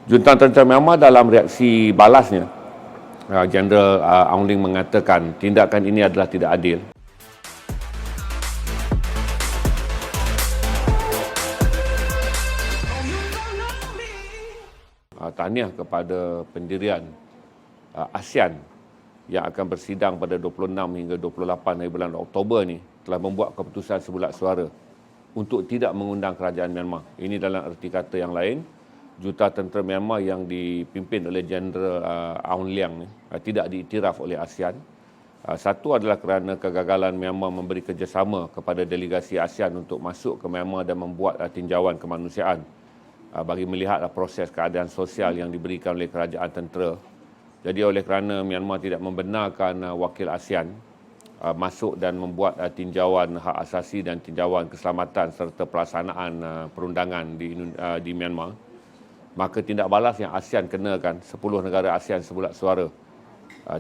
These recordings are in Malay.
Junta Tentera Myanmar dalam reaksi balasnya, Jeneral Aung Hlaing mengatakan tindakan ini adalah tidak adil. Tahniah kepada pendirian ASEAN yang akan bersidang pada 26 hingga 28 hari bulan Oktober ni telah membuat keputusan sebulat suara untuk tidak mengundang kerajaan Myanmar. Ini dalam erti kata yang lain, Junta Tentera Myanmar yang dipimpin oleh Jeneral Aung Hlaing tidak diiktiraf oleh ASEAN. Satu adalah kerana kegagalan Myanmar memberi kerjasama kepada delegasi ASEAN untuk masuk ke Myanmar dan membuat tinjauan kemanusiaan bagi melihat proses keadaan sosial yang diberikan oleh kerajaan tentera. Jadi oleh kerana Myanmar tidak membenarkan wakil ASEAN masuk dan membuat tinjauan hak asasi dan tinjauan keselamatan serta pelaksanaan perundangan di Myanmar, maka tindak balas yang ASEAN kenakan, 10 negara ASEAN sebulat suara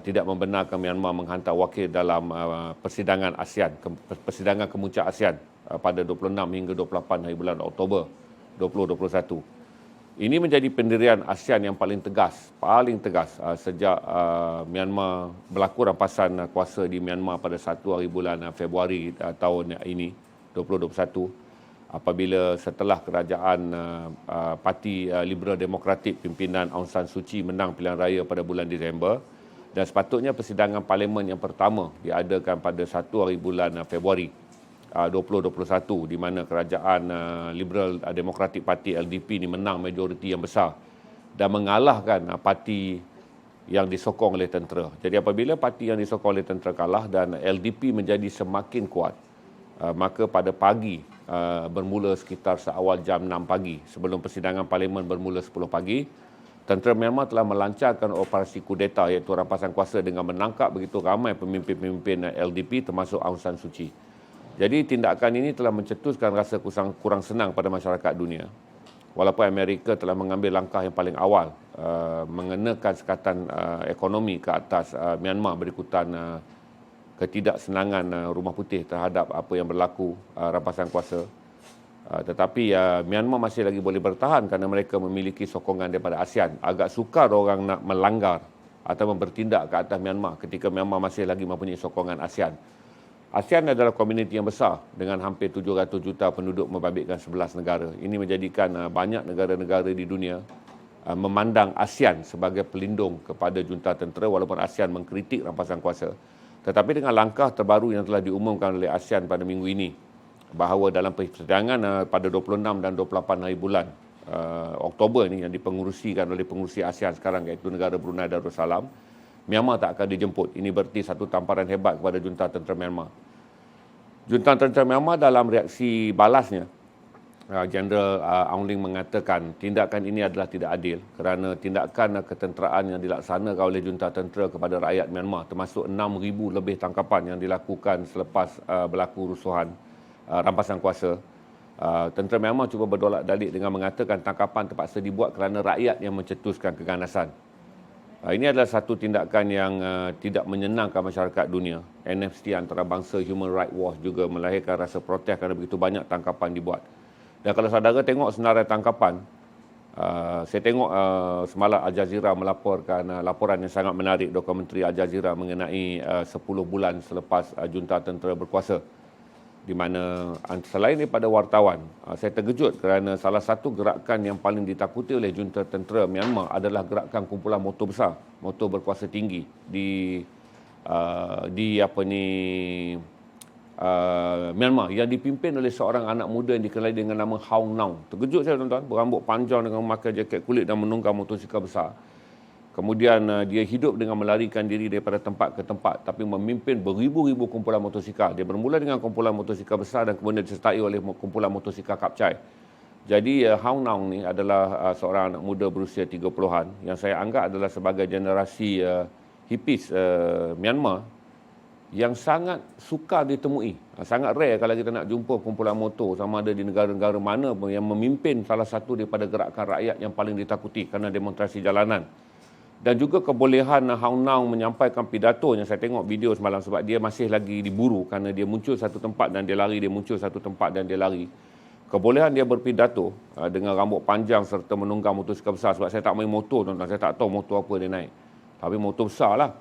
tidak membenarkan Myanmar menghantar wakil dalam persidangan ASEAN, persidangan kemuncak ASEAN pada 26 hingga 28 hari bulan Oktober 2021. Ini menjadi pendirian ASEAN yang paling tegas sejak Myanmar berlaku rampasan kuasa di Myanmar pada 1 hari bulan Februari tahun ini 2021, apabila setelah kerajaan Parti Liberal Demokratik pimpinan Aung San Suu Kyi menang pilihan raya pada bulan Disember, dan sepatutnya persidangan parlimen yang pertama diadakan pada 1 hari bulan Februari 2021, di mana kerajaan Liberal Democratic Party LDP ni menang majoriti yang besar dan mengalahkan parti yang disokong oleh tentera. Jadi apabila parti yang disokong oleh tentera kalah dan LDP menjadi semakin kuat, maka pada pagi bermula sekitar seawal jam 6 pagi sebelum persidangan parlimen bermula 10 pagi, tentera Myanmar telah melancarkan operasi kudeta iaitu rampasan kuasa dengan menangkap begitu ramai pemimpin-pemimpin LDP termasuk Aung San Suu Kyi. Jadi tindakan ini telah mencetuskan rasa kurang senang pada masyarakat dunia. Walaupun Amerika telah mengambil langkah yang paling awal mengenakan sekatan ekonomi ke atas Myanmar berikutan ketidaksenangan Rumah Putih terhadap apa yang berlaku rampasan kuasa. Tetapi Myanmar masih lagi boleh bertahan kerana mereka memiliki sokongan daripada ASEAN. Agak sukar orang nak melanggar atau bertindak ke atas Myanmar ketika Myanmar masih lagi mempunyai sokongan ASEAN. ASEAN adalah komuniti yang besar dengan hampir 700 juta penduduk membabitkan 11 negara. Ini menjadikan banyak negara-negara di dunia memandang ASEAN sebagai pelindung kepada junta tentera, walaupun ASEAN mengkritik rampasan kuasa. Tetapi dengan langkah terbaru yang telah diumumkan oleh ASEAN pada minggu ini, bahawa dalam persidangan pada 26 dan 28 hari bulan Oktober ini yang dipengurusikan oleh pengurusi ASEAN sekarang, iaitu negara Brunei Darussalam, Myanmar tak akan dijemput. Ini berarti satu tamparan hebat kepada junta tentera Myanmar. Junta tentera Myanmar dalam reaksi balasnya, Jeneral Aung Hlaing mengatakan tindakan ini adalah tidak adil kerana tindakan ketenteraan yang dilaksanakan oleh junta tentera kepada rakyat Myanmar, termasuk 6,000 lebih tangkapan yang dilakukan selepas berlaku rusuhan rampasan kuasa. Tentera Myanmar cuba berdolak dalik dengan mengatakan tangkapan terpaksa dibuat kerana rakyat yang mencetuskan keganasan. Ini adalah satu tindakan yang tidak menyenangkan masyarakat dunia. Amnesty Antarabangsa, Human Rights Watch juga melahirkan rasa protes kerana begitu banyak tangkapan dibuat. Dan kalau saudara tengok senarai tangkapan, saya tengok semalam Al Jazeera melaporkan laporan yang sangat menarik, dokumentari Al Jazeera mengenai 10 bulan selepas junta tentera berkuasa, di mana selain daripada wartawan, saya terkejut kerana salah satu gerakan yang paling ditakuti oleh junta tentera Myanmar adalah gerakan kumpulan motor besar, motor berkuasa tinggi di Myanmar yang dipimpin oleh seorang anak muda yang dikenali dengan nama Haung Naung. Terkejut saya, tuan-tuan, berambut panjang dengan memakai jaket kulit dan menunggang motosikal besar. Kemudian dia hidup dengan melarikan diri daripada tempat ke tempat, tapi memimpin beribu-ribu kumpulan motosikal. Dia bermula dengan kumpulan motosikal besar dan kemudian disertai oleh kumpulan motosikal kapcai. Jadi Haung Naung ni adalah seorang anak muda berusia 30-an yang saya anggap adalah sebagai generasi hippies Myanmar yang sangat sukar ditemui. Sangat rare kalau kita nak jumpa kumpulan motor, sama ada di negara-negara mana pun, yang memimpin salah satu daripada gerakan rakyat yang paling ditakuti kerana demonstrasi jalanan. Dan juga kebolehan Haung Naung menyampaikan pidatonya. Saya tengok video semalam sebab dia masih lagi diburu kerana dia muncul satu tempat dan dia lari, dia muncul satu tempat dan dia lari. kebolehan dia berpidato dengan rambut panjang serta menunggang motosikal besar. Sebab saya tak main motor, tuan-tuan. Saya tak tahu motor apa dia naik. Tapi motor besar lah.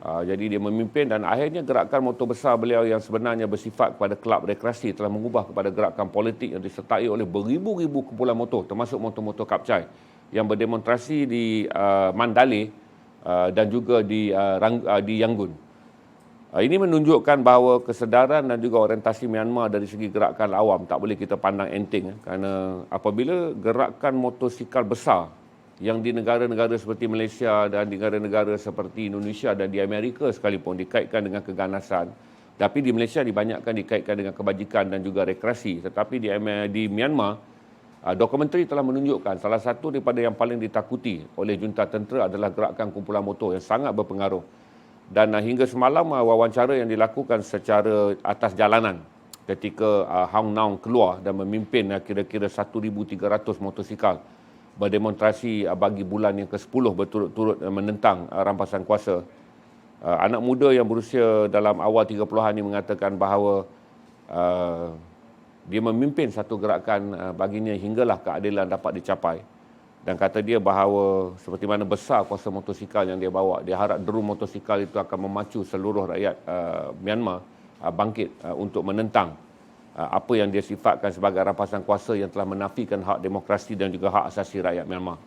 Jadi dia memimpin dan akhirnya gerakan motor besar beliau yang sebenarnya bersifat kepada kelab rekreasi telah mengubah kepada gerakan politik yang disertai oleh beribu-ribu kumpulan motor, termasuk motor-motor kapcai yang berdemonstrasi di Mandalay dan juga di Yangon. Ini menunjukkan bahawa kesedaran dan juga orientasi Myanmar dari segi gerakan awam tak boleh kita pandang enteng, kerana apabila gerakan motosikal besar yang di negara-negara seperti Malaysia dan di negara-negara seperti Indonesia dan di Amerika sekalipun dikaitkan dengan keganasan, tapi di Malaysia dibanyakkan dikaitkan dengan kebajikan dan juga rekreasi, tetapi di Myanmar dokumentari telah menunjukkan salah satu daripada yang paling ditakuti oleh junta tentera adalah gerakan kumpulan motor yang sangat berpengaruh. Dan hingga semalam wawancara yang dilakukan secara atas jalanan ketika Hang Naung keluar dan memimpin kira-kira 1,300 motosikal berdemonstrasi bagi bulan yang ke-10 berturut-turut menentang rampasan kuasa. Anak muda yang berusia dalam awal 30-an ini mengatakan bahawa dia memimpin satu gerakan baginya hinggalah keadilan dapat dicapai. Dan kata dia bahawa seperti mana besar kuasa motosikal yang dia bawa, dia harap deru motosikal itu akan memacu seluruh rakyat Myanmar bangkit untuk menentang apa yang dia sifatkan sebagai rampasan kuasa yang telah menafikan hak demokrasi dan juga hak asasi rakyat Myanmar.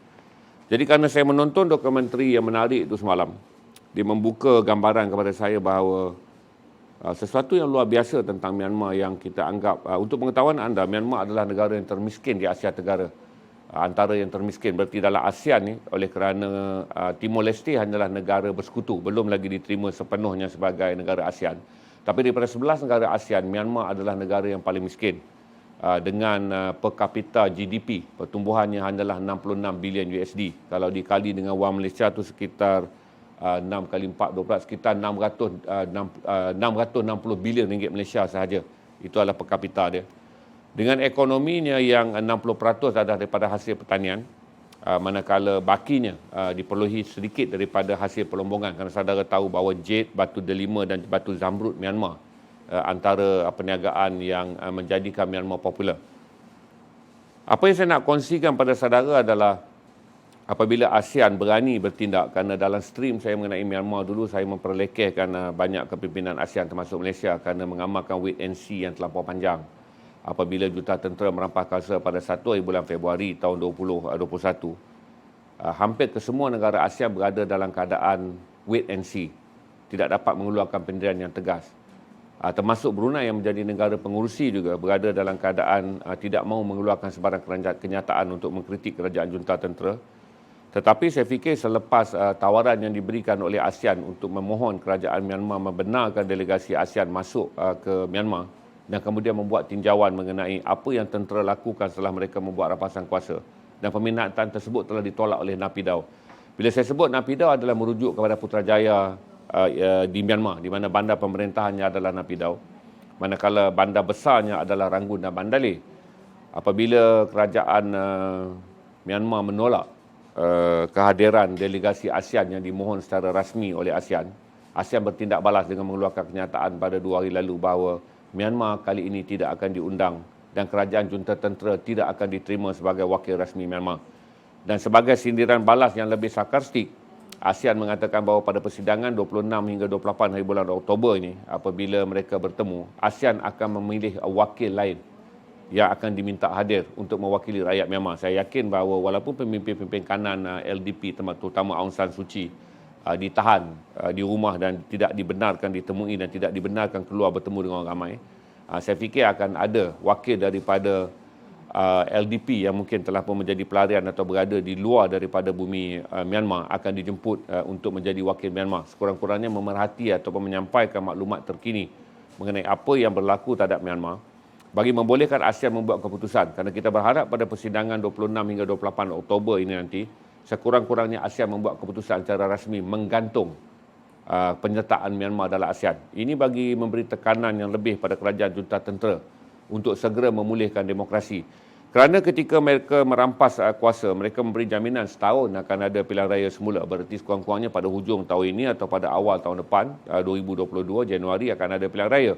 Jadi kerana saya menonton dokumentari yang menarik itu semalam, dia membuka gambaran kepada saya bahawa sesuatu yang luar biasa tentang Myanmar yang kita anggap, untuk pengetahuan anda, Myanmar adalah negara yang termiskin di Asia Tenggara. Antara yang termiskin berarti dalam ASEAN ni, oleh kerana Timor Leste hanyalah negara bersekutu, belum lagi diterima sepenuhnya sebagai negara ASEAN. Tapi daripada 11 negara ASEAN, Myanmar adalah negara yang paling miskin dengan per kapita GDP pertumbuhannya hanyalah 66 bilion USD. Kalau dikali dengan wang Malaysia tu sekitar 6 kali 4 12 sekitar 660 bilion ringgit Malaysia sahaja. Itu adalah per kapita dia. Dengan ekonominya yang 60% adalah daripada hasil pertanian, manakala bakinya diperluhi sedikit daripada hasil pelombongan. Kerana saudara tahu bahawa jade, batu delima dan batu zamrud Myanmar antara perniagaan yang menjadikan Myanmar popular. Apa yang saya nak kongsikan pada saudara adalah apabila ASEAN berani bertindak, kerana dalam stream saya mengenai Myanmar dulu, saya memperlekehkan banyak kepimpinan ASEAN termasuk Malaysia kerana mengamalkan wait and see yang terlampau panjang. Apabila junta tentera merampas kuasa pada 1 hari bulan Februari tahun 2021, hampir kesemua negara ASEAN berada dalam keadaan wait and see, tidak dapat mengeluarkan pendirian yang tegas. Termasuk Brunei yang menjadi negara pengurusi juga berada dalam keadaan tidak mahu mengeluarkan sebarang kenyataan untuk mengkritik kerajaan junta tentera. Tetapi saya fikir selepas tawaran yang diberikan oleh ASEAN untuk memohon kerajaan Myanmar membenarkan delegasi ASEAN masuk ke Myanmar dan kemudian membuat tinjauan mengenai apa yang tentera lakukan setelah mereka membuat rampasan kuasa, dan peminatan tersebut telah ditolak oleh Naypyidaw. Bila saya sebut Naypyidaw adalah merujuk kepada Putrajaya di Myanmar, di mana bandar pemerintahannya adalah Naypyidaw, manakala bandar besarnya adalah Rangoon dan Mandalay. Apabila kerajaan Myanmar menolak kehadiran delegasi ASEAN yang dimohon secara rasmi oleh ASEAN, ASEAN bertindak balas dengan mengeluarkan kenyataan pada 2 hari lalu bahawa Myanmar kali ini tidak akan diundang dan kerajaan junta tentera tidak akan diterima sebagai wakil rasmi Myanmar. Dan sebagai sindiran balas yang lebih sarkastik, ASEAN mengatakan bahawa pada persidangan 26 hingga 28 hari bulan Oktober ini, apabila mereka bertemu, ASEAN akan memilih wakil lain yang akan diminta hadir untuk mewakili rakyat Myanmar. Saya yakin bahawa walaupun pemimpin-pemimpin kanan LDP terutama Aung San Suu Kyi ditahan di rumah dan tidak dibenarkan ditemui dan tidak dibenarkan keluar bertemu dengan orang ramai, saya fikir akan ada wakil daripada LDP yang mungkin telah pun menjadi pelarian atau berada di luar daripada bumi Myanmar akan dijemput untuk menjadi wakil Myanmar, sekurang-kurangnya memerhati ataupun menyampaikan maklumat terkini mengenai apa yang berlaku terhadap Myanmar bagi membolehkan ASEAN membuat keputusan. Kerana kita berharap pada persidangan 26 hingga 28 Oktober ini nanti, sekurang-kurangnya ASEAN membuat keputusan secara rasmi menggantung penyertaan Myanmar dalam ASEAN. Ini bagi memberi tekanan yang lebih pada kerajaan junta tentera untuk segera memulihkan demokrasi. Kerana ketika mereka merampas kuasa, mereka memberi jaminan setahun akan ada pilihan raya semula. Berarti sekurang-kurangnya pada hujung tahun ini atau pada awal tahun depan, 2022 Januari akan ada pilihan raya.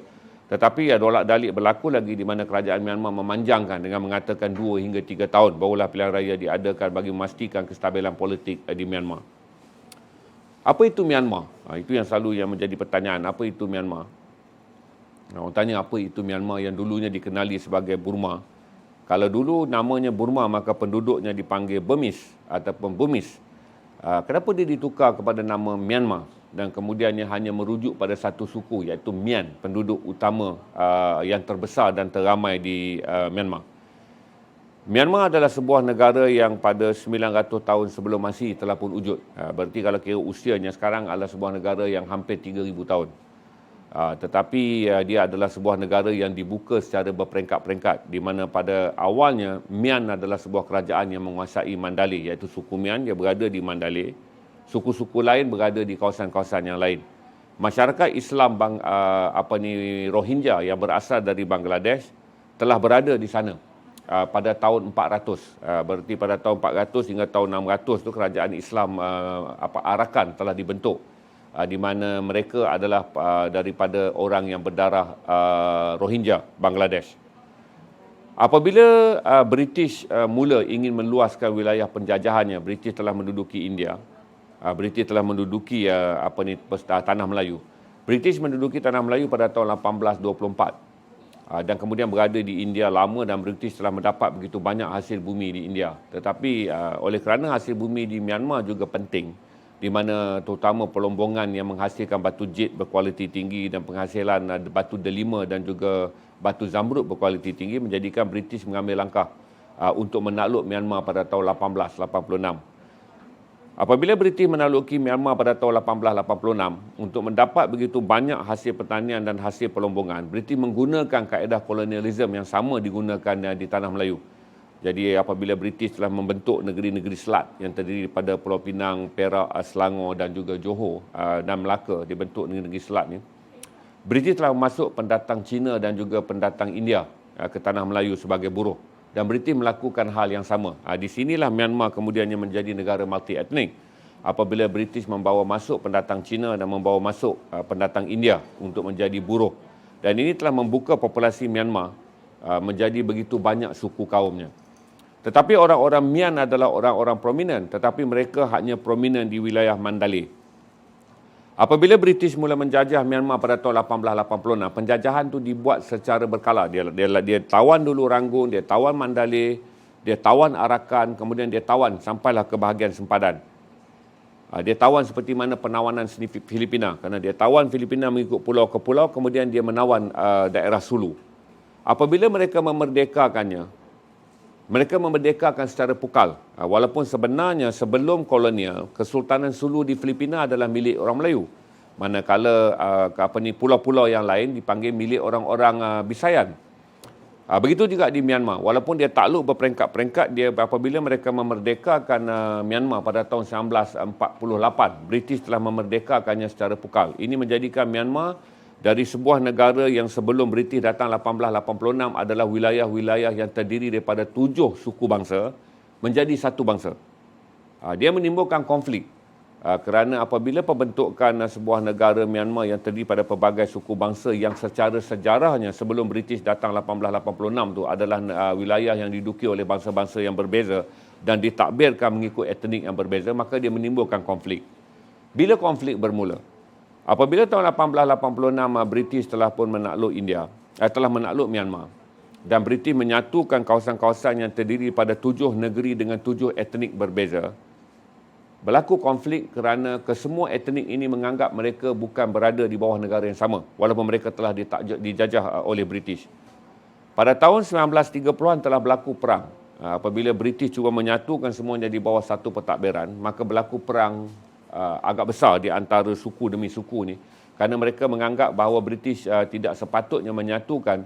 Tetapi dolak-dalik berlaku lagi di mana kerajaan Myanmar memanjangkan dengan mengatakan 2 hingga 3 tahun barulah pilihan raya diadakan bagi memastikan kestabilan politik di Myanmar. Apa itu Myanmar? Itu yang selalu yang menjadi pertanyaan. Apa itu Myanmar? Orang tanya apa itu Myanmar yang dulunya dikenali sebagai Burma. Kalau dulu namanya Burma, maka penduduknya dipanggil Burmese ataupun Burmese. Kenapa dia ditukar kepada nama Myanmar? Dan kemudiannya hanya merujuk pada satu suku, iaitu Mian, penduduk utama yang terbesar dan teramai di Myanmar. Myanmar adalah sebuah negara yang pada 900 tahun sebelum Masihi telah pun wujud. Berarti kalau kira usianya sekarang adalah sebuah negara yang hampir 3,000 tahun. Tetapi dia adalah sebuah negara yang dibuka secara berperingkat-peringkat, di mana pada awalnya Mian adalah sebuah kerajaan yang menguasai Mandalay, iaitu suku Mian, dia berada di Mandalay. Suku-suku lain berada di kawasan-kawasan yang lain. Masyarakat Islam Rohingya yang berasal dari Bangladesh telah berada di sana pada tahun 400. Berarti pada tahun 400 hingga tahun 600 tu kerajaan Islam Arakan telah dibentuk, di mana mereka adalah daripada orang yang berdarah Rohingya Bangladesh. Apabila British mula ingin meluaskan wilayah penjajahannya, British telah menduduki India. British telah menduduki tanah Melayu. British menduduki tanah Melayu pada tahun 1824. Dan kemudian berada di India lama, dan British telah mendapat begitu banyak hasil bumi di India. Tetapi oleh kerana hasil bumi di Myanmar juga penting, di mana terutama pelombongan yang menghasilkan batu jade berkualiti tinggi dan penghasilan batu delima dan juga batu zamrud berkualiti tinggi, menjadikan British mengambil langkah untuk menakluk Myanmar pada tahun 1886. Apabila British menakluki Myanmar pada tahun 1886, untuk mendapat begitu banyak hasil pertanian dan hasil pelombongan, British menggunakan kaedah kolonialisme yang sama digunakan di Tanah Melayu. Jadi apabila British telah membentuk negeri-negeri selat yang terdiri daripada Pulau Pinang, Perak, Selangor dan juga Johor dan Melaka, dibentuk negeri-negeri selat ni, British telah masuk pendatang Cina dan juga pendatang India ke Tanah Melayu sebagai buruh. Dan British melakukan hal yang sama. Di sinilah Myanmar kemudiannya menjadi negara multi-etnik. Apabila British membawa masuk pendatang Cina dan membawa masuk pendatang India untuk menjadi buruh. Dan ini telah membuka populasi Myanmar menjadi begitu banyak suku kaumnya. Tetapi orang-orang Mian adalah orang-orang prominent, tetapi mereka hanya prominent di wilayah Mandalay. Apabila British mula menjajah Myanmar pada tahun 1886, penjajahan tu dibuat secara berkala. Dia tawan dulu Rangoon, dia tawan Mandalay, dia tawan Arakan, kemudian dia tawan sampailah ke bahagian sempadan. Dia tawan seperti mana penawanan Filipina, kerana dia tawan Filipina mengikut pulau ke pulau, kemudian dia menawan daerah Sulu. Apabila mereka memerdekakannya, mereka memerdekakan secara pukal. Walaupun sebenarnya sebelum kolonial, Kesultanan Sulu di Filipina adalah milik orang Melayu. Manakala pulau-pulau yang lain dipanggil milik orang-orang Bisayan. Begitu juga di Myanmar. Walaupun dia takluk berperingkat-peringkat, dia apabila mereka memerdekakan Myanmar pada tahun 1948, British telah memerdekakannya secara pukal. Ini menjadikan Myanmar dari sebuah negara yang sebelum British datang 1886 adalah wilayah-wilayah yang terdiri daripada 7 suku bangsa menjadi satu bangsa. Dia menimbulkan konflik kerana apabila pembentukan sebuah negara Myanmar yang terdiri pada pelbagai suku bangsa yang secara sejarahnya sebelum British datang 1886 tu adalah wilayah yang diduduki oleh bangsa-bangsa yang berbeza dan ditakbirkan mengikut etnik yang berbeza, maka dia menimbulkan konflik. Bila konflik bermula? Apabila tahun 1886 British telah pun menakluk telah menakluk Myanmar, dan British menyatukan kawasan-kawasan yang terdiri pada 7 negeri dengan 7 etnik berbeza, berlaku konflik kerana kesemua etnik ini menganggap mereka bukan berada di bawah negara yang sama, walaupun mereka telah dijajah oleh British. Pada tahun 1930-an telah berlaku perang. Apabila British cuba menyatukan semuanya di bawah satu pentadbiran, maka berlaku perang agak besar di antara suku demi suku ni, kerana mereka menganggap bahawa British tidak sepatutnya menyatukan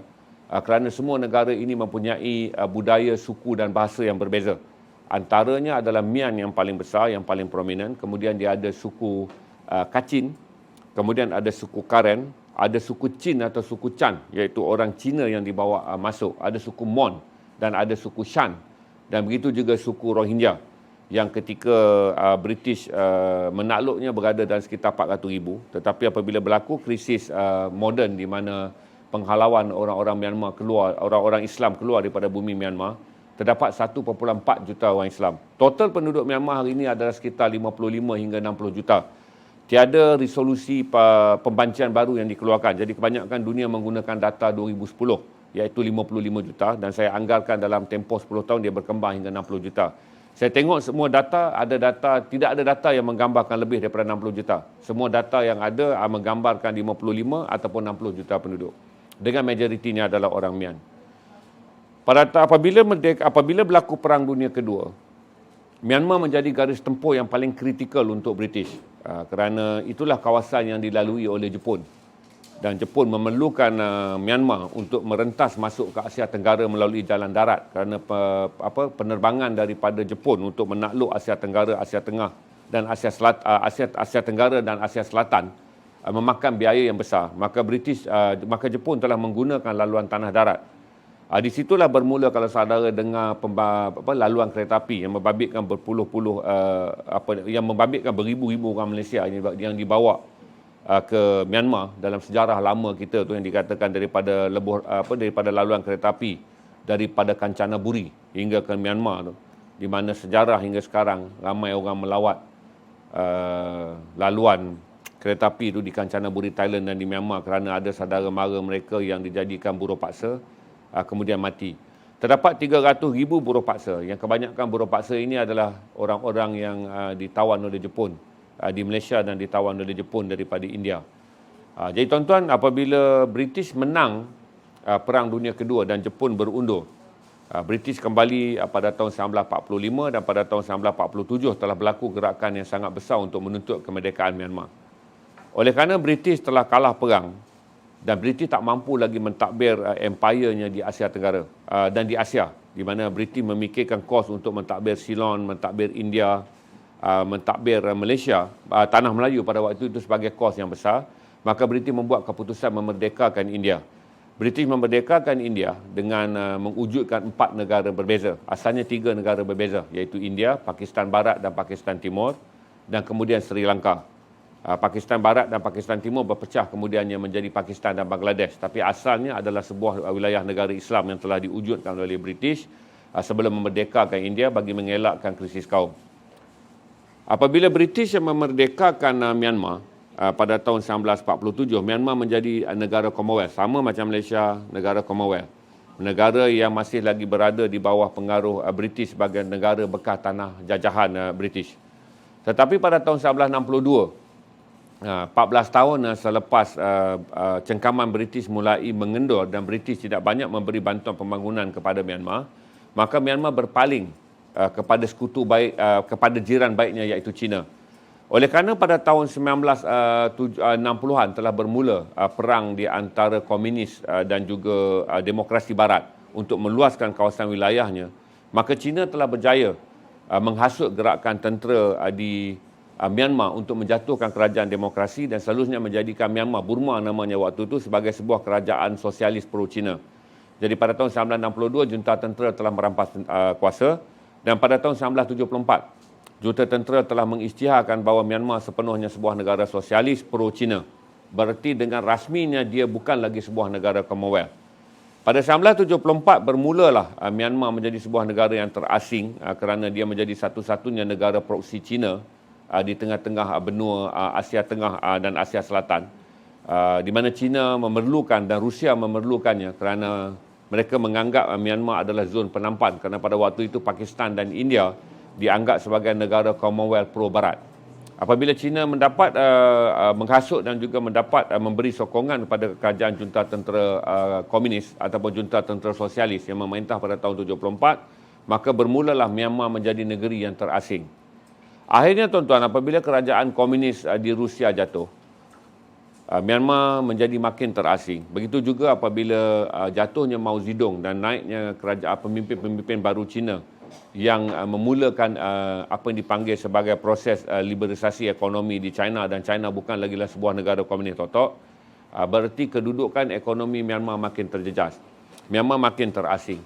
kerana semua negara ini mempunyai budaya, suku dan bahasa yang berbeza. Antaranya adalah Mian yang paling besar, yang paling prominent, kemudian dia ada suku Kachin, kemudian ada suku Karen, ada suku Chin atau suku Chan, iaitu orang Cina yang dibawa masuk, ada suku Mon dan ada suku Shan, dan begitu juga suku Rohingya yang ketika British menakluknya berada dalam sekitar 400,000. Tetapi apabila berlaku krisis moden di mana penghalauan orang-orang Myanmar keluar, orang-orang Islam keluar daripada bumi Myanmar, terdapat 1.4 juta orang Islam. Total penduduk Myanmar hari ini adalah sekitar 55 hingga 60 juta. Tiada resolusi pembancian baru yang dikeluarkan. Jadi kebanyakan dunia menggunakan data 2010, iaitu 55 juta, dan saya anggarkan dalam tempoh 10 tahun dia berkembang hingga 60 juta. Saya tengok semua data, tidak ada data yang menggambarkan lebih daripada 60 juta. Semua data yang ada menggambarkan 55 ataupun 60 juta penduduk. Dengan majoritinya adalah orang Myan. Apabila berlaku Perang Dunia Kedua, Myanmar menjadi garis tempur yang paling kritikal untuk British. Kerana itulah kawasan yang dilalui oleh Jepun. Dan Jepun memerlukan Myanmar untuk merentas masuk ke Asia Tenggara melalui jalan darat, kerana penerbangan daripada Jepun untuk menakluk Asia Tenggara, Asia Tengah dan Asia Tenggara dan Asia Selatan memakan biaya yang besar. Maka Jepun telah menggunakan laluan tanah darat. Di situlah bermula kalau saudara dengar laluan kereta api yang membabitkan membabitkan beribu-ribu orang Malaysia yang dibawa ke Myanmar dalam sejarah lama kita tu, yang dikatakan daripada laluan kereta api daripada Kanchanaburi hingga ke Myanmar tu, di mana sejarah hingga sekarang ramai orang melawat laluan kereta api itu di Kanchanaburi, Thailand dan di Myanmar, kerana ada saudara mara mereka yang dijadikan buruh paksa kemudian mati. Terdapat 300,000 buruh paksa, yang kebanyakan buruh paksa ini adalah orang-orang yang ditawan oleh Jepun di Malaysia dan ditawan oleh Jepun daripada India. Jadi tuan-tuan, apabila British menang Perang Dunia Kedua dan Jepun berundur, British kembali pada tahun 1945, dan pada tahun 1947 telah berlaku gerakan yang sangat besar untuk menuntut kemerdekaan Myanmar. Oleh kerana British telah kalah perang dan British tak mampu lagi mentadbir empire-nya di Asia Tenggara dan di Asia, di mana British memikirkan kos untuk mentadbir Ceylon, mentadbir India, mentadbir Malaysia, tanah Melayu pada waktu itu sebagai kos yang besar, maka British membuat keputusan memerdekakan India. British memerdekakan India dengan mewujudkan 4 negara berbeza. Asalnya 3 negara berbeza, iaitu India, Pakistan Barat dan Pakistan Timur, dan kemudian Sri Lanka. Pakistan Barat dan Pakistan Timur berpecah kemudiannya menjadi Pakistan dan Bangladesh, tapi asalnya adalah sebuah wilayah negara Islam yang telah diwujudkan oleh British sebelum memerdekakan India bagi mengelakkan krisis kaum. Apabila British yang memerdekakan Myanmar pada tahun 1947, Myanmar menjadi negara Commonwealth, sama macam Malaysia, negara Commonwealth. Negara yang masih lagi berada di bawah pengaruh British sebagai negara bekas tanah jajahan British. Tetapi pada tahun 1962, 14 tahun selepas cengkaman British mulai mengendur dan British tidak banyak memberi bantuan pembangunan kepada Myanmar, maka Myanmar berpaling kepada sekutu baik, kepada jiran baiknya iaitu China. Oleh kerana pada tahun 1960-an telah bermula perang di antara komunis dan juga demokrasi barat untuk meluaskan kawasan wilayahnya, maka China telah berjaya menghasut gerakan tentera di Myanmar untuk menjatuhkan kerajaan demokrasi dan seterusnya menjadikan Myanmar, Burma namanya waktu itu, sebagai sebuah kerajaan sosialis pro-Cina. Jadi pada tahun 1962, junta tentera telah merampas kuasa, dan pada tahun 1974, junta tentera telah mengisytiharkan bahawa Myanmar sepenuhnya sebuah negara sosialis pro-Cina. Berarti dengan rasminya dia bukan lagi sebuah negara Commonwealth. Pada 1974 bermulalah Myanmar menjadi sebuah negara yang terasing kerana dia menjadi satu-satunya negara proksi Cina di tengah-tengah benua Asia Tengah dan Asia Selatan, di mana China memerlukan dan Rusia memerlukannya kerana mereka menganggap Myanmar adalah zon penampan, kerana pada waktu itu Pakistan dan India dianggap sebagai negara Commonwealth pro-Barat. Apabila China mendapat menghasut dan juga mendapat memberi sokongan kepada kerajaan junta tentera komunis ataupun junta tentera sosialis yang memerintah pada tahun 1974, maka bermulalah Myanmar menjadi negeri yang terasing. Akhirnya tuan-tuan, apabila kerajaan komunis di Rusia jatuh, Myanmar menjadi makin terasing. Begitu juga apabila jatuhnya Mao Zedong dan naiknya kerajaan pemimpin-pemimpin baru Cina yang memulakan apa yang dipanggil sebagai proses liberalisasi ekonomi di China, dan China bukan lagi sebuah negara komunis totok, berarti kedudukan ekonomi Myanmar makin terjejas. Myanmar makin terasing.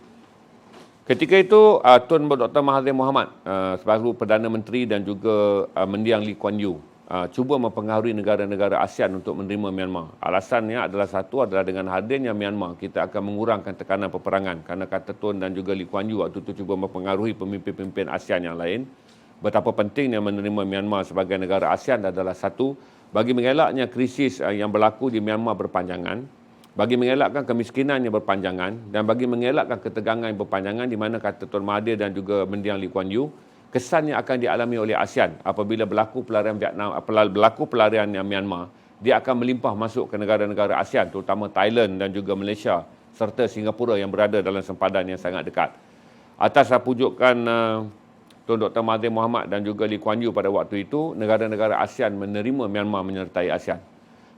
Ketika itu, Tun Dr. Mahathir Mohamad sebagai Perdana Menteri dan juga mendiang Lee Kuan Yew cuba mempengaruhi negara-negara ASEAN untuk menerima Myanmar. Alasannya adalah dengan hadirnya Myanmar, kita akan mengurangkan tekanan peperangan kerana kata Tun dan juga Lee Kuan Yew waktu itu cuba mempengaruhi pemimpin-pemimpin ASEAN yang lain. Betapa pentingnya menerima Myanmar sebagai negara ASEAN adalah satu, bagi mengelaknya krisis yang berlaku di Myanmar berpanjangan, bagi mengelakkan kemiskinan yang berpanjangan dan bagi mengelakkan ketegangan yang berpanjangan di mana kata Tun Mahathir dan juga mendiang Lee Kuan Yew, kesan yang akan dialami oleh ASEAN apabila berlaku pelarian yang Myanmar, dia akan melimpah masuk ke negara-negara ASEAN terutama Thailand dan juga Malaysia serta Singapura yang berada dalam sempadan yang sangat dekat. Atas pujukan Tun Dr. Mahathir Mohamad dan juga Lee Kuan Yew pada waktu itu, negara-negara ASEAN menerima Myanmar menyertai ASEAN.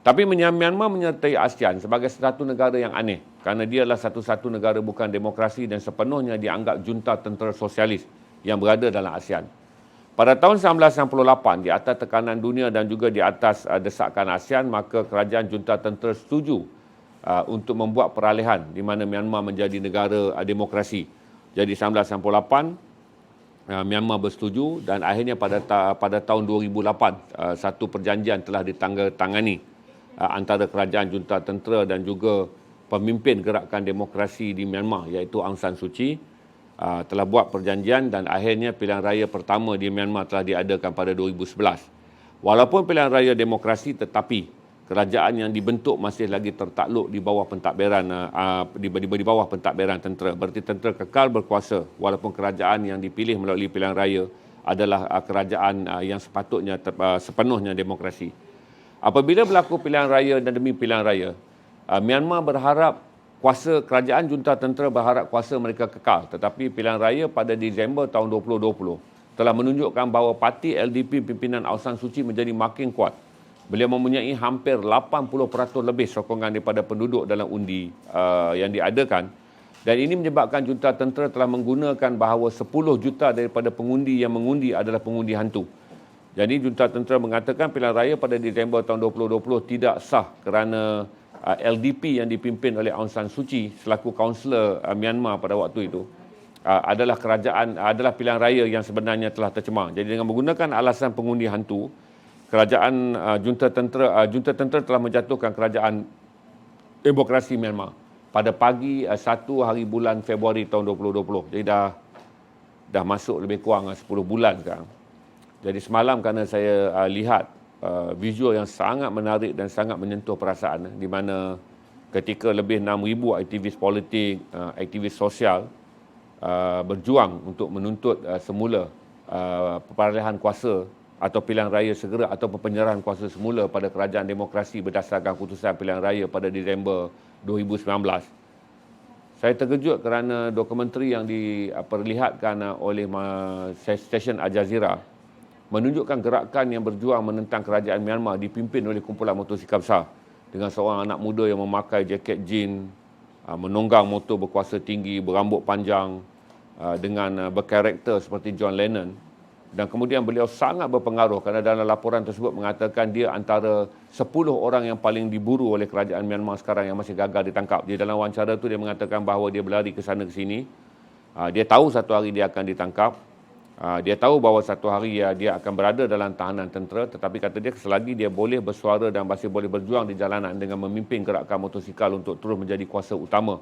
Tapi Myanmar menyertai ASEAN sebagai satu negara yang aneh kerana dia adalah satu-satu negara bukan demokrasi dan sepenuhnya dianggap junta tentera sosialis yang berada dalam ASEAN. Pada tahun 1968, di atas tekanan dunia dan juga di atas desakan ASEAN, maka kerajaan junta tentera setuju untuk membuat peralihan di mana Myanmar menjadi negara demokrasi. Jadi 1968, Myanmar bersetuju dan akhirnya pada tahun 2008, satu perjanjian telah ditandatangani antara kerajaan junta tentera dan juga pemimpin gerakan demokrasi di Myanmar iaitu Aung San Suu Kyi telah buat perjanjian dan akhirnya pilihan raya pertama di Myanmar telah diadakan pada 2011. Walaupun pilihan raya demokrasi tetapi kerajaan yang dibentuk masih lagi tertakluk di bawah pentadbiran di bawah pentadbiran tentera. Berarti tentera kekal berkuasa walaupun kerajaan yang dipilih melalui pilihan raya adalah kerajaan yang sepatutnya sepenuhnya demokrasi. Apabila berlaku pilihan raya dan demi pilihan raya, Myanmar berharap kerajaan junta tentera berharap kuasa mereka kekal. Tetapi pilihan raya pada Disember tahun 2020 telah menunjukkan bahawa parti LDP pimpinan Aung San Suu Kyi menjadi makin kuat. Beliau mempunyai hampir 80% lebih sokongan daripada penduduk dalam undi yang diadakan. Dan ini menyebabkan junta tentera telah menggunakan bahawa 10 juta daripada pengundi yang mengundi adalah pengundi hantu. Jadi junta tentera mengatakan pilihan raya pada Disember tahun 2020 tidak sah kerana LDP yang dipimpin oleh Aung San Suu Kyi selaku kaunselor Myanmar pada waktu itu adalah pilihan raya yang sebenarnya telah tercemar. Jadi dengan menggunakan alasan pengundi hantu, kerajaan junta tentera telah menjatuhkan kerajaan demokrasi Myanmar pada pagi 1 hari bulan Februari tahun 2020. Jadi dah masuk lebih kurang 10 bulan sekarang. Jadi semalam kerana saya lihat visual yang sangat menarik dan sangat menyentuh perasaan di mana ketika lebih 6,000 aktivis politik, aktivis sosial berjuang untuk menuntut semula peralihan kuasa atau pilihan raya segera atau penyerahan kuasa semula pada kerajaan demokrasi berdasarkan keputusan pilihan raya pada Disember 2019. Saya terkejut kerana dokumentari yang diperlihatkan oleh stesen Al Jazeera menunjukkan gerakan yang berjuang menentang kerajaan Myanmar dipimpin oleh kumpulan motosikal besar dengan seorang anak muda yang memakai jaket jean, menunggang motor berkuasa tinggi, berambut panjang, dengan berkarakter seperti John Lennon. Dan kemudian beliau sangat berpengaruh kerana dalam laporan tersebut mengatakan dia antara 10 orang yang paling diburu oleh kerajaan Myanmar sekarang yang masih gagal ditangkap. Di dalam wawancara itu dia mengatakan bahawa dia berlari ke sana ke sini. Dia tahu satu hari dia akan ditangkap. Dia tahu bahawa satu hari dia akan berada dalam tahanan tentera, tetapi kata dia selagi dia boleh bersuara dan masih boleh berjuang di jalanan dengan memimpin gerakan motosikal untuk terus menjadi kuasa utama,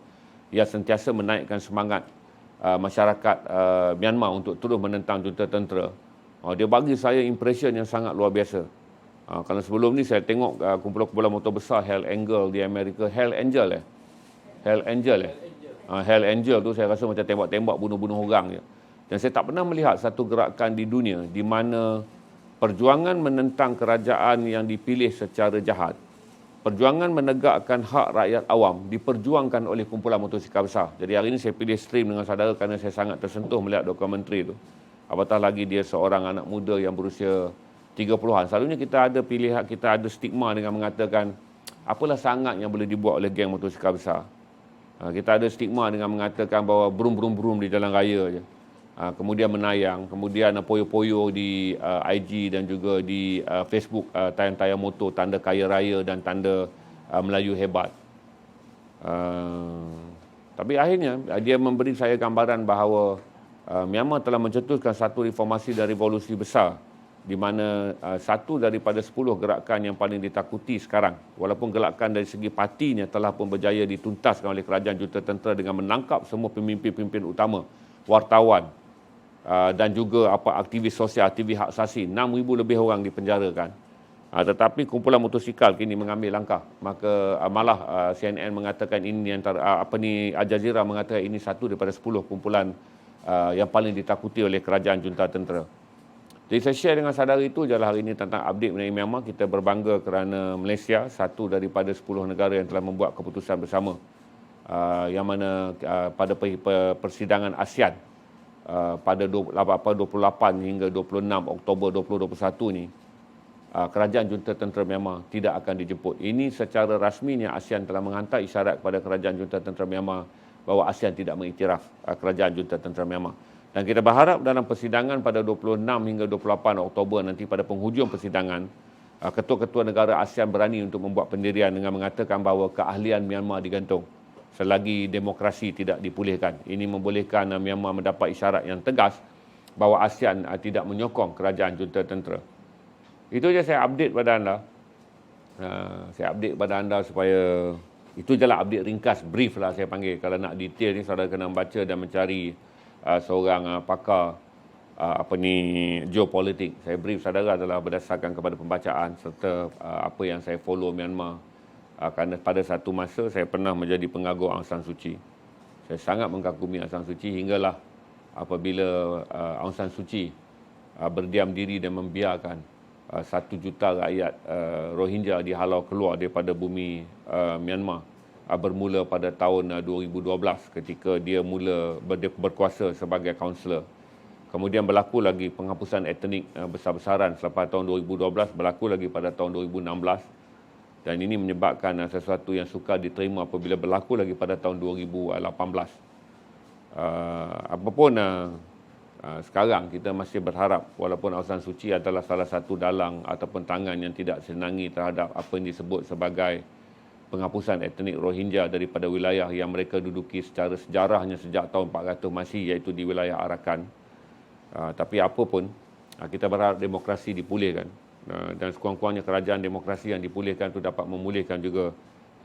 ia sentiasa menaikkan semangat masyarakat Myanmar untuk terus menentang junta tentera. Dia bagi saya impression yang sangat luar biasa. Kerana sebelum ni saya tengok kumpulan-kumpulan motor besar Hell Angel di Amerika, Hell Angel tu saya rasa macam tembak-tembak bunuh-bunuh orang je. Dan saya tak pernah melihat satu gerakan di dunia di mana perjuangan menentang kerajaan yang dipilih secara jahat, perjuangan menegakkan hak rakyat awam diperjuangkan oleh kumpulan motosikal besar. Jadi hari ini saya pilih stream dengan saudara kerana saya sangat tersentuh melihat dokumentari itu. Apatah lagi dia seorang anak muda yang berusia 30-an. Selalunya kita ada stigma dengan mengatakan apalah sangat yang boleh dibuat oleh geng motosikal besar. Kita ada stigma dengan mengatakan bahawa brum di jalan raya je. Kemudian menayang, kemudian poyo-poyo di IG dan juga di Facebook, tayang-tayang motor, tanda kaya raya dan tanda Melayu hebat. Tapi akhirnya dia memberi saya gambaran bahawa Myanmar telah mencetuskan satu reformasi dan revolusi besar di mana satu daripada 10 gerakan yang paling ditakuti sekarang, walaupun gerakan dari segi partinya telah pun berjaya dituntaskan oleh kerajaan junta tentera dengan menangkap semua pemimpin-pemimpin utama, wartawan dan juga aktivis sosial, aktivis hak asasi, 6,000 lebih orang dipenjarakan. Tetapi kumpulan motosikal kini mengambil langkah. Maka malah CNN mengatakan ini antara Al Jazeera mengatakan ini satu daripada 10 kumpulan yang paling ditakuti oleh kerajaan junta tentera. Jadi saya share dengan saudara itu je lah hari ini tentang update mengenai Myanmar. Kita berbangga kerana Malaysia satu daripada 10 negara yang telah membuat keputusan bersama yang mana pada persidangan ASEAN pada 28 hingga 26 Oktober 2021 ni, kerajaan junta tentera Myanmar tidak akan dijemput. Ini secara rasminya ASEAN telah menghantar isyarat kepada kerajaan junta tentera Myanmar bahawa ASEAN tidak mengiktiraf kerajaan junta tentera Myanmar. Dan kita berharap dalam persidangan pada 26 hingga 28 Oktober nanti pada penghujung persidangan, ketua-ketua negara ASEAN berani untuk membuat pendirian dengan mengatakan bahawa keahlian Myanmar digantung selagi demokrasi tidak dipulihkan. Ini membolehkan Myanmar mendapat isyarat yang tegas bahawa ASEAN tidak menyokong kerajaan junta tentera. Itu je saya update pada anda. Saya update pada anda supaya itu je lah update ringkas, brief lah saya panggil. Kalau nak detail ni saudara kena membaca dan mencari seorang pakar geopolitik. Saya brief saudara adalah berdasarkan kepada pembacaan serta apa yang saya follow Myanmar. Kerana pada satu masa saya pernah menjadi pengagum Aung San Suu Kyi. Saya sangat mengagumi Aung San Suu Kyi hinggalah apabila Aung San Suu Kyi berdiam diri dan membiarkan 1 juta rakyat Rohingya dihalau keluar daripada bumi Myanmar. Bermula pada tahun 2012 ketika dia mula berkuasa sebagai kaunselor. Kemudian berlaku lagi penghapusan etnik besar-besaran selepas tahun 2012, berlaku lagi pada tahun 2016. Dan ini menyebabkan sesuatu yang sukar diterima apabila berlaku lagi pada tahun 2018. Apapun sekarang kita masih berharap walaupun Aung San Suu Kyi adalah salah satu dalang ataupun tangan yang tidak senangi terhadap apa yang disebut sebagai penghapusan etnik Rohingya daripada wilayah yang mereka duduki secara sejarahnya sejak tahun 400 Masih, iaitu di wilayah Arakan. Tapi apapun, kita berharap demokrasi dipulihkan. Dan sekurang-kurangnya kerajaan demokrasi yang dipulihkan itu dapat memulihkan juga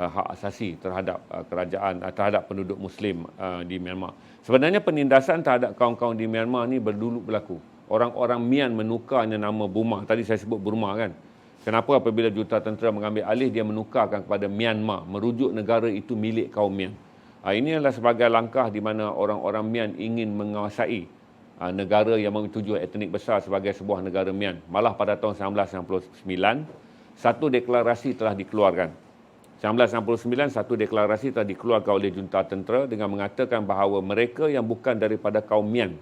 hak asasi terhadap kerajaan, terhadap penduduk Muslim di Myanmar. Sebenarnya penindasan terhadap kaum-kaum di Myanmar ni berdulu berlaku. Orang-orang Mian menukarnya nama Burma. Tadi saya sebut Burma kan. Kenapa apabila junta tentera mengambil alih, dia menukarkan kepada Myanmar, merujuk negara itu milik kaum Mian. Ini adalah sebagai langkah di mana orang-orang Mian ingin menguasai negara yang menuju etnik besar sebagai sebuah negara Mian. Malah pada tahun 1999, satu deklarasi telah dikeluarkan. 1969, satu deklarasi telah dikeluarkan oleh junta tentera dengan mengatakan bahawa mereka yang bukan daripada kaum Mian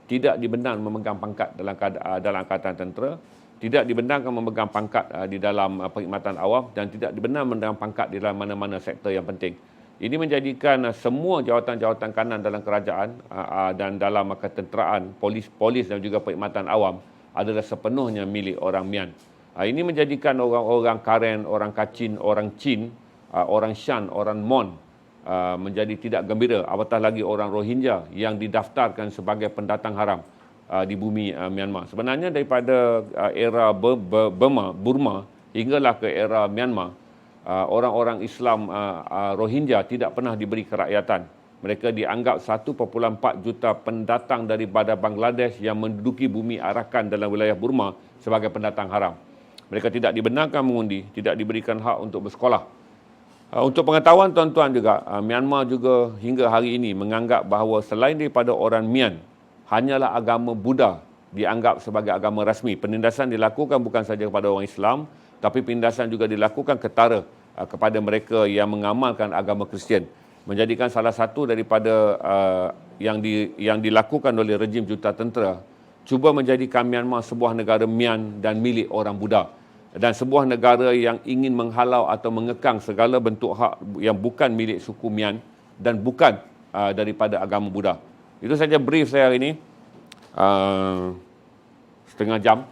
tidak dibenarkan memegang pangkat dalam angkatan tentera, tidak dibenarkan memegang pangkat di dalam perkhidmatan awam dan tidak dibenarkan memegang pangkat di dalam mana-mana sektor yang penting. Ini menjadikan semua jawatan-jawatan kanan dalam kerajaan dan dalam ketenteraan, polis dan juga perkhidmatan awam adalah sepenuhnya milik orang Mian. Ini menjadikan orang-orang Karen, orang Kachin, orang Chin, orang Shan, orang Mon menjadi tidak gembira. Apatah lagi orang Rohingya yang didaftarkan sebagai pendatang haram di bumi Myanmar. Sebenarnya daripada era Burma hinggalah ke era Myanmar, orang-orang Islam Rohingya tidak pernah diberi kerakyatan. Mereka dianggap 1.4 juta pendatang daripada Bangladesh yang menduduki bumi Arakan dalam wilayah Burma sebagai pendatang haram. Mereka tidak dibenarkan mengundi, tidak diberikan hak untuk bersekolah. Untuk pengetahuan tuan-tuan juga, Myanmar juga hingga hari ini menganggap bahawa selain daripada orang Mian, hanyalah agama Buddha dianggap sebagai agama rasmi. Penindasan dilakukan bukan saja kepada orang Islam, tapi penindasan juga dilakukan ketara kepada mereka yang mengamalkan agama Kristian. Menjadikan salah satu daripada yang dilakukan oleh rejim junta tentera, cuba menjadikan Myanmar sebuah negara Mian dan milik orang Buddha. Dan sebuah negara yang ingin menghalau atau mengekang segala bentuk hak yang bukan milik suku Mian dan bukan daripada agama Buddha. Itu saja brief saya hari ini. Setengah jam.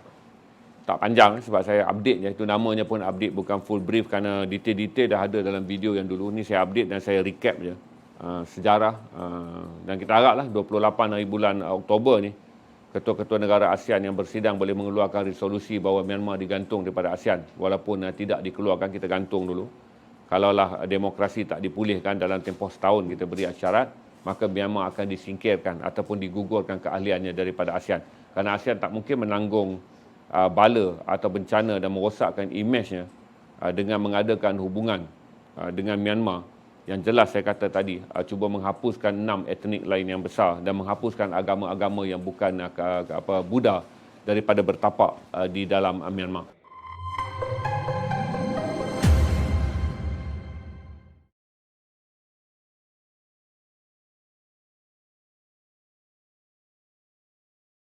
Tak panjang sebab saya update je. Itu namanya pun update, bukan full brief kerana detail-detail dah ada dalam video yang dulu. Ni saya update dan saya recap je sejarah. Dan kita haraplah 28 hari bulan Oktober ni, ketua-ketua negara ASEAN yang bersidang boleh mengeluarkan resolusi bahawa Myanmar digantung daripada ASEAN. Walaupun tidak dikeluarkan, kita gantung dulu. Kalaulah demokrasi tak dipulihkan dalam tempoh setahun kita beri syarat, maka Myanmar akan disingkirkan ataupun digugurkan keahliannya daripada ASEAN. Kerana ASEAN tak mungkin menanggung bala atau bencana dan merosakkan imejnya dengan mengadakan hubungan dengan Myanmar. Yang jelas saya kata tadi, cuba menghapuskan 6 etnik lain yang besar dan menghapuskan agama-agama yang bukan Buddha daripada bertapak di dalam Myanmar.